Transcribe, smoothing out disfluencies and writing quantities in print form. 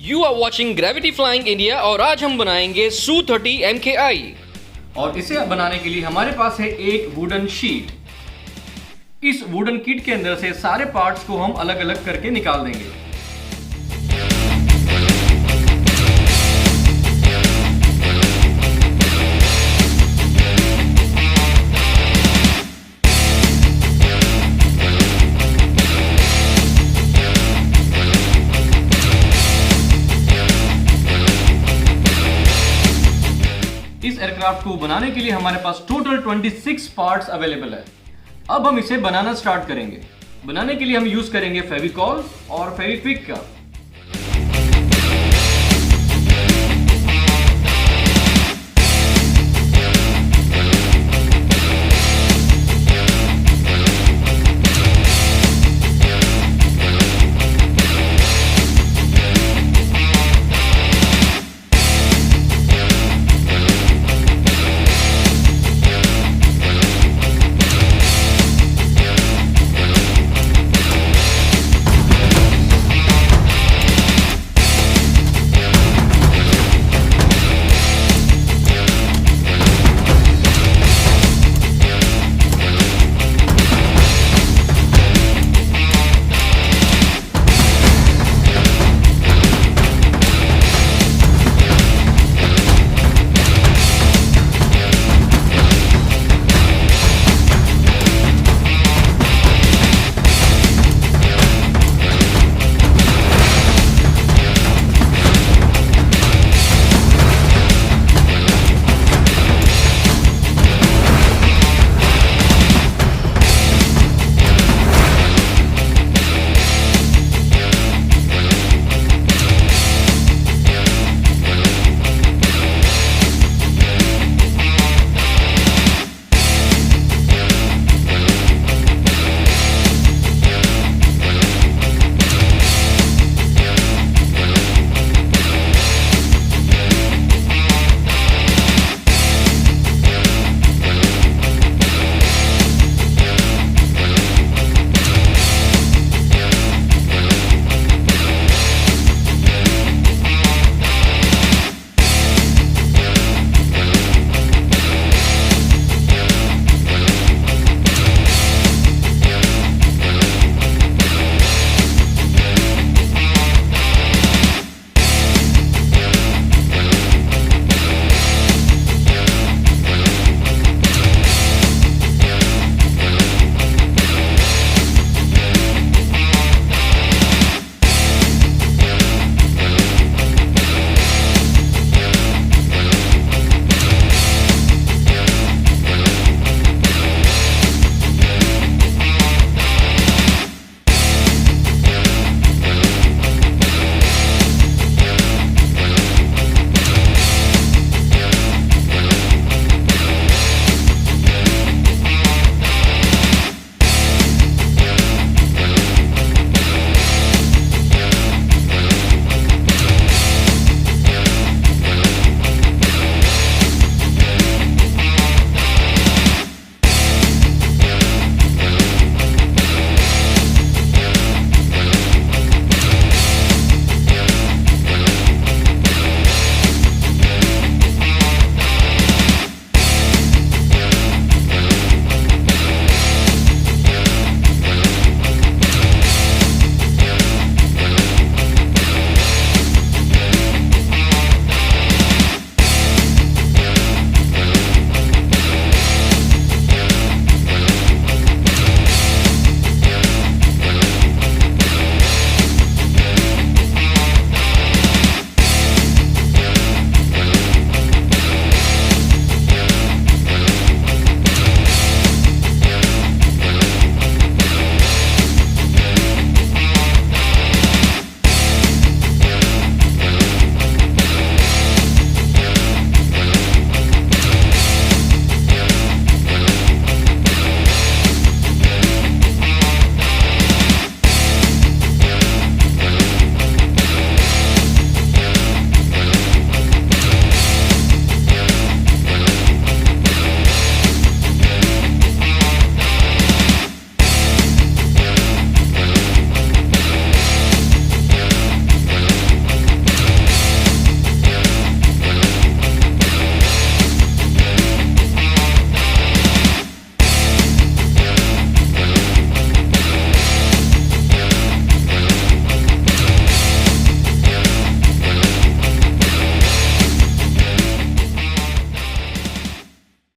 You are watching Gravity Flying India और आज हम बनाएंगे SU30-MKI। और इसे बनाने के लिए हमारे पास है एक वुडन शीट। इस वुडन किट के अंदर से सारे पार्ट्स को हम अलग अलग करके निकाल देंगे। इस एयरक्राफ्ट को बनाने के लिए हमारे पास टोटल 26 पार्ट्स अवेलेबल है। अब हम इसे बनाना स्टार्ट करेंगे। बनाने के लिए हम यूज करेंगे फेविकॉल और फेविक्विक का।